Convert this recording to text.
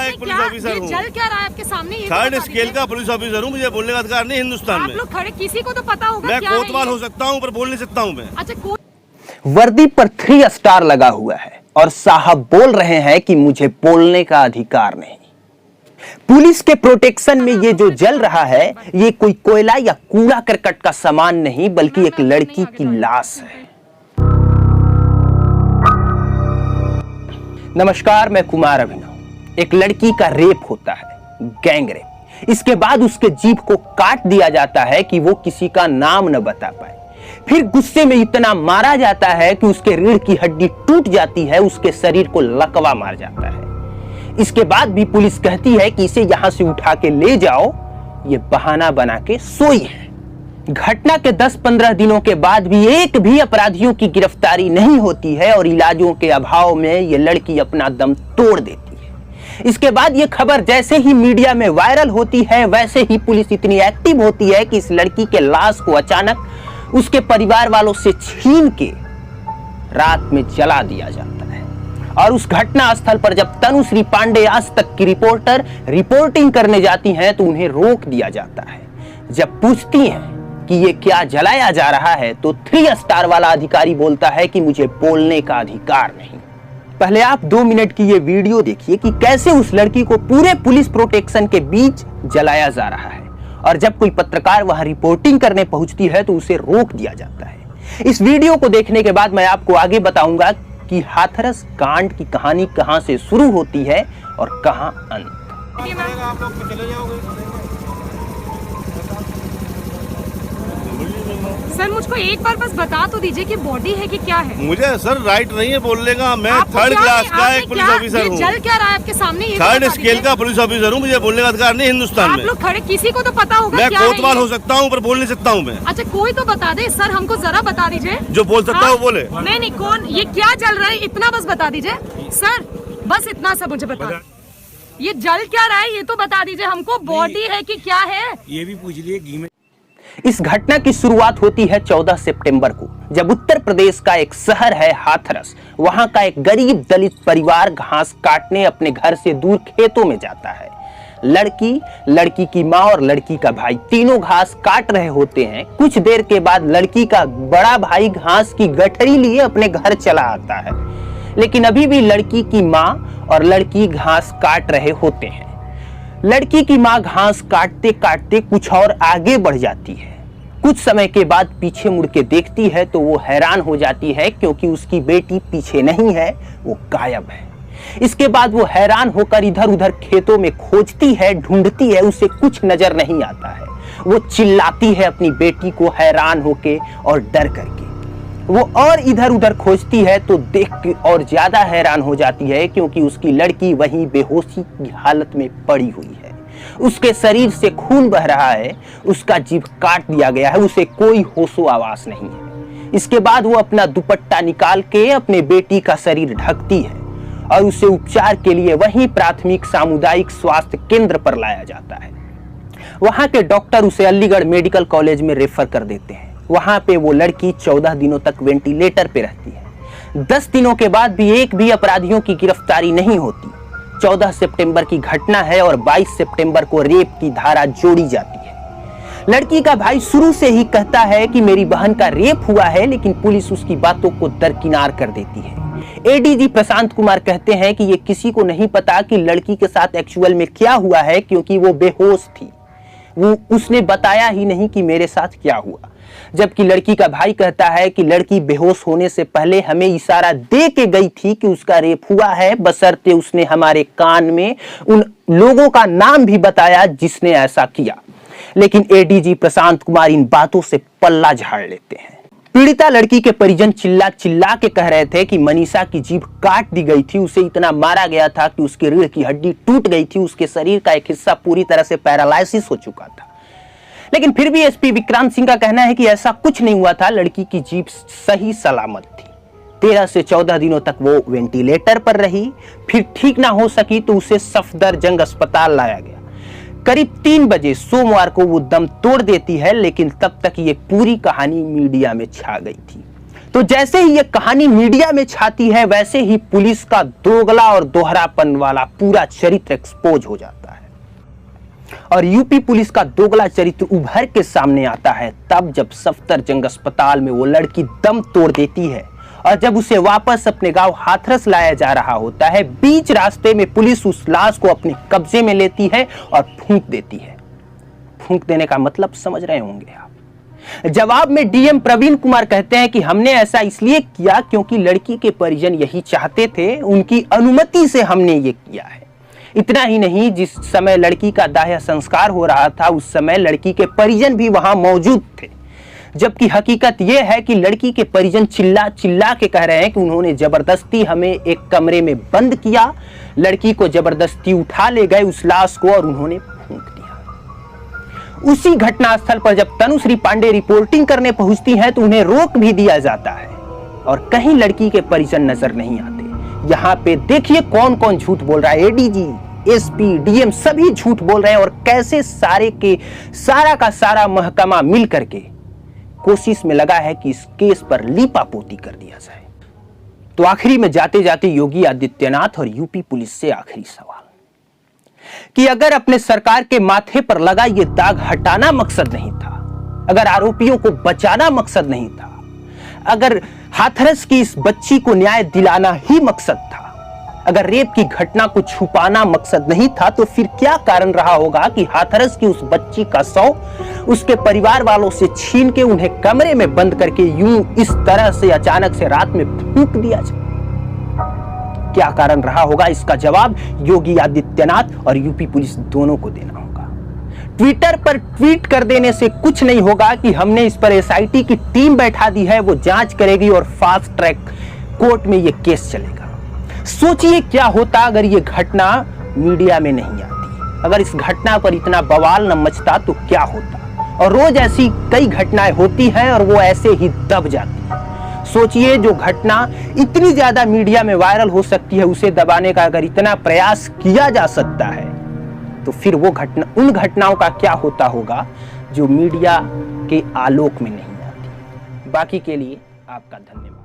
एक police officer हूँ। जल क्या रहा है आपके सामने? थर्ड स्केल का पुलिस ऑफिसर हूँ, मुझे बोलने का अधिकार नहीं हिंदुस्तान में। आप लोग खड़े, किसी को तो पता होगा। मैं कोतवाल हो सकता हूँ पर बोल नहीं सकता हूँ मैं। अच्छा, वर्दी पर 3 स्टार लगा हुआ है और साहब बोल रहे हैं कि मुझे बोलने का अधिकार नहीं। पुलिस के प्रोटेक्शन में ये जो जल रहा है ये कोई कोयला या कूड़ा करकट का सामान नहीं बल्कि एक लड़की की लाश है। नमस्कार, मैं कुमार अभिनव। एक लड़की का रेप होता है, गैंग रेप। इसके बाद उसके जीभ को काट दिया जाता है कि वो किसी का नाम न बता पाए। फिर गुस्से में इतना मारा जाता है कि उसके रीढ़ की हड्डी टूट जाती है, उसके शरीर को लकवा मार जाता है। इसके बाद भी पुलिस कहती है कि इसे यहां से उठा के ले जाओ, ये बहाना बना के सोई है। घटना के 10-15 दिनों के बाद भी एक भी अपराधियों की गिरफ्तारी नहीं होती है और इलाजों के अभाव में ये लड़की अपना दम तोड़ देती है। इसके बाद ये खबर जैसे ही मीडिया में वायरल होती है वैसे ही पुलिस इतनी एक्टिव होती है कि इस लड़की के लाश को अचानक उसके परिवार वालों से छीन के रात में जला दिया जाता है। और उस घटना स्थल पर जब तनुश्री पांडे आज तक की रिपोर्टर रिपोर्टिंग करने जाती हैं तो उन्हें रोक दिया जाता है। जब पूछती हैं कि ये क्या जलाया जा रहा है तो 3 स्टार वाला अधिकारी बोलता है कि मुझे बोलने का अधिकार नहीं। पहले आप 2 मिनट की ये वीडियो देखिए कि कैसे उस लड़की को पूरे पुलिस प्रोटेक्शन के बीच जलाया जा रहा है और जब कोई पत्रकार वहां रिपोर्टिंग करने पहुंचती है तो उसे रोक दिया जाता है। इस वीडियो को देखने के बाद मैं आपको आगे बताऊंगा कि हाथरस कांड की कहानी कहां से शुरू होती है और कहां अंत। सर मुझको एक बार बस बता तो दीजिए कि बॉडी है कि क्या है? मुझे सर राइट नहीं है बोलने का। मैं थर्ड क्लास का एक पुलिस ऑफिसर हूँ। जल क्या रहा है आपके सामने? थर्ड स्केल का पुलिस ऑफिसर हूँ, मुझे बोलने का अधिकार नहीं हिंदुस्तान में। आप लोग खड़े, किसी को तो पता होगा। मैं कोतवाल हो सकता हूँ पर बोल नहीं सकता हूँ मैं। अच्छा, कोई तो बता दे सर, हमको जरा बता दीजिए। जो बोल सकता है वो बोले। नहीं, कौन, ये क्या जल रहा है इतना बस बता दीजिए सर, बस इतना सा मुझे बता। ये जल क्या रहा है ये तो बता दीजिए हमको। बॉडी है कि क्या है ये भी पूछ लिए घी में। इस घटना की शुरुआत होती है 14 सितंबर को, जब उत्तर प्रदेश का एक शहर है हाथरस, वहां का एक गरीब दलित परिवार घास काटने अपने घर से दूर खेतों में जाता है। लड़की, लड़की की माँ और लड़की का भाई तीनों घास काट रहे होते हैं। कुछ देर के बाद लड़की का बड़ा भाई घास की गठरी लिए अपने घर चला आता है, लेकिन अभी भी लड़की की माँ और लड़की घास काट रहे होते हैं। लड़की की मां घास काटते काटते कुछ और आगे बढ़ जाती है। कुछ समय के बाद पीछे मुड़ के देखती है तो वो हैरान हो जाती है क्योंकि उसकी बेटी पीछे नहीं है, वो गायब है। इसके बाद वो हैरान होकर इधर उधर खेतों में खोजती है, ढूंढती है, उसे कुछ नजर नहीं आता है। वो चिल्लाती है अपनी बेटी को हैरान होके और डर करके। वो और इधर उधर खोजती है तो देख के और ज्यादा हैरान हो जाती है क्योंकि उसकी लड़की वहीं बेहोशी की हालत में पड़ी हुई है। उसके शरीर से खून बह रहा है, उसका जीभ काट दिया गया है, उसे कोई होशो आवाज नहीं है। इसके बाद वो अपना दुपट्टा निकाल के अपने बेटी का शरीर ढकती है और उसे उपचार के लिए वहीं प्राथमिक सामुदायिक स्वास्थ्य केंद्र पर लाया जाता है। वहां के डॉक्टर उसे अलीगढ़ मेडिकल कॉलेज में रेफर कर देते हैं। वहां पे वो लड़की 14 दिनों तक वेंटिलेटर पे रहती है। 10 दिनों के बाद भी एक भी अपराधियों की गिरफ्तारी नहीं होती। 14 सितंबर की घटना है और 22 सितंबर को रेप की धारा जोड़ी जाती है। लड़की का भाई शुरू से ही कहता है कि मेरी बहन का रेप हुआ है, लेकिन पुलिस उसकी बातों को दरकिनार कर देती है। एडीजी प्रशांत कुमार कहते हैं कि ये किसी को नहीं पता कि लड़की के साथ एक्चुअल में क्या हुआ है क्योंकि वो बेहोश थी। उसने बताया ही नहीं कि मेरे साथ क्या हुआ। जबकि लड़की का भाई कहता है कि लड़की बेहोश होने से पहले हमें इशारा दे के गई थी कि उसका रेप हुआ है, बशर्ते उसने हमारे कान में उन लोगों का नाम भी बताया जिसने ऐसा किया। लेकिन एडीजी प्रशांत कुमार इन बातों से पल्ला झाड़ लेते हैं। पीड़िता लड़की के परिजन चिल्ला चिल्ला के कह रहे थे कि मनीषा की जीभ काट दी गई थी, उसे इतना मारा गया था कि उसकी रीढ़ की हड्डी टूट गई थी, उसके शरीर का एक हिस्सा पूरी तरह से पैरालाइसिस हो चुका था। लेकिन फिर भी एसपी विक्रांत सिंह का कहना है कि ऐसा कुछ नहीं हुआ था, लड़की की जीभ सही सलामत थी। 13 से 14 दिनों तक वो वेंटिलेटर पर रही, फिर ठीक ना हो सकी तो उसे सफदरजंग अस्पताल लाया गया। करीब 3 बजे सोमवार को वो दम तोड़ देती है, लेकिन तब तक ये पूरी कहानी मीडिया में छा गई थी। तो जैसे ही ये कहानी मीडिया में छाती है, वैसे ही पुलिस का दोगला और दोहरापन वाला पूरा चरित्र एक्सपोज हो जाता है और यूपी पुलिस का दोगला चरित्र उभर के सामने आता है तब जब सफदरजंग अस्पताल में वो लड़की दम तोड़ देती है और जब उसे वापस अपने गांव हाथरस लाया जा रहा होता है, बीच रास्ते में पुलिस उस लाश को अपने कब्जे में लेती है और फूंक देती है। फूंक देने का मतलब समझ रहे होंगे आप। जवाब में डीएम प्रवीण कुमार कहते हैं कि हमने ऐसा इसलिए किया क्योंकि लड़की के परिजन यही चाहते थे, उनकी अनुमति से हमने ये किया है। इतना ही नहीं, जिस समय लड़की का दाह संस्कार हो रहा था उस समय लड़की के परिजन भी वहां मौजूद थे, जबकि हकीकत यह है कि लड़की के परिजन चिल्ला चिल्ला के कह रहे हैं कि उन्होंने जबरदस्ती हमें एक कमरे में बंद किया, लड़की को जबरदस्ती उठा ले गए उस लाश को और उन्होंने फूंक दिया। उसी घटनास्थल पर जब तनुश्री पांडे रिपोर्टिंग करने पहुंचती हैं तो उन्हें रोक भी दिया जाता है और कहीं लड़की के परिजन नजर नहीं आते। यहाँ पे देखिए कौन कौन झूठ बोल रहा है, एडीजी, एसपी, डीएम सभी झूठ बोल रहे हैं और कैसे सारा का सारा महकमा मिल करके कोशिश में लगा है कि इस केस पर लीपापोती कर दिया जाए। तो आखिरी में जाते जाते योगी आदित्यनाथ और यूपी पुलिस से आखिरी सवाल कि अगर अपने सरकार के माथे पर लगा ये दाग हटाना मकसद नहीं था, अगर आरोपियों को बचाना मकसद नहीं था, अगर हाथरस की इस बच्ची को न्याय दिलाना ही मकसद था, अगर रेप की घटना को छुपाना मकसद नहीं था, तो फिर क्या कारण रहा होगा कि हाथरस की उस बच्ची का शव उसके परिवार वालों से छीन के उन्हें कमरे में बंद करके यूं इस तरह से अचानक से रात में फूंक दिया जाए? क्या कारण रहा होगा? इसका जवाब योगी आदित्यनाथ और यूपी पुलिस दोनों को देना होगा। ट्विटर पर ट्वीट कर देने से कुछ नहीं होगा कि हमने इस पर एसआईटी की टीम बैठा दी है, वो जांच करेगी और फास्ट ट्रैक कोर्ट में ये केस चलेगा। सोचिए क्या होता अगर ये घटना मीडिया में नहीं आती, अगर इस घटना पर इतना बवाल न मचता तो क्या होता। और रोज ऐसी कई घटनाएं होती हैं और वो ऐसे ही दब जाती है। सोचिए जो घटना इतनी ज्यादा मीडिया में वायरल हो सकती है, उसे दबाने का अगर इतना प्रयास किया जा सकता है तो फिर वो घटना, उन घटनाओं का क्या होता होगा जो मीडिया के आलोक में नहीं आती। बाकी के लिए आपका धन्यवाद।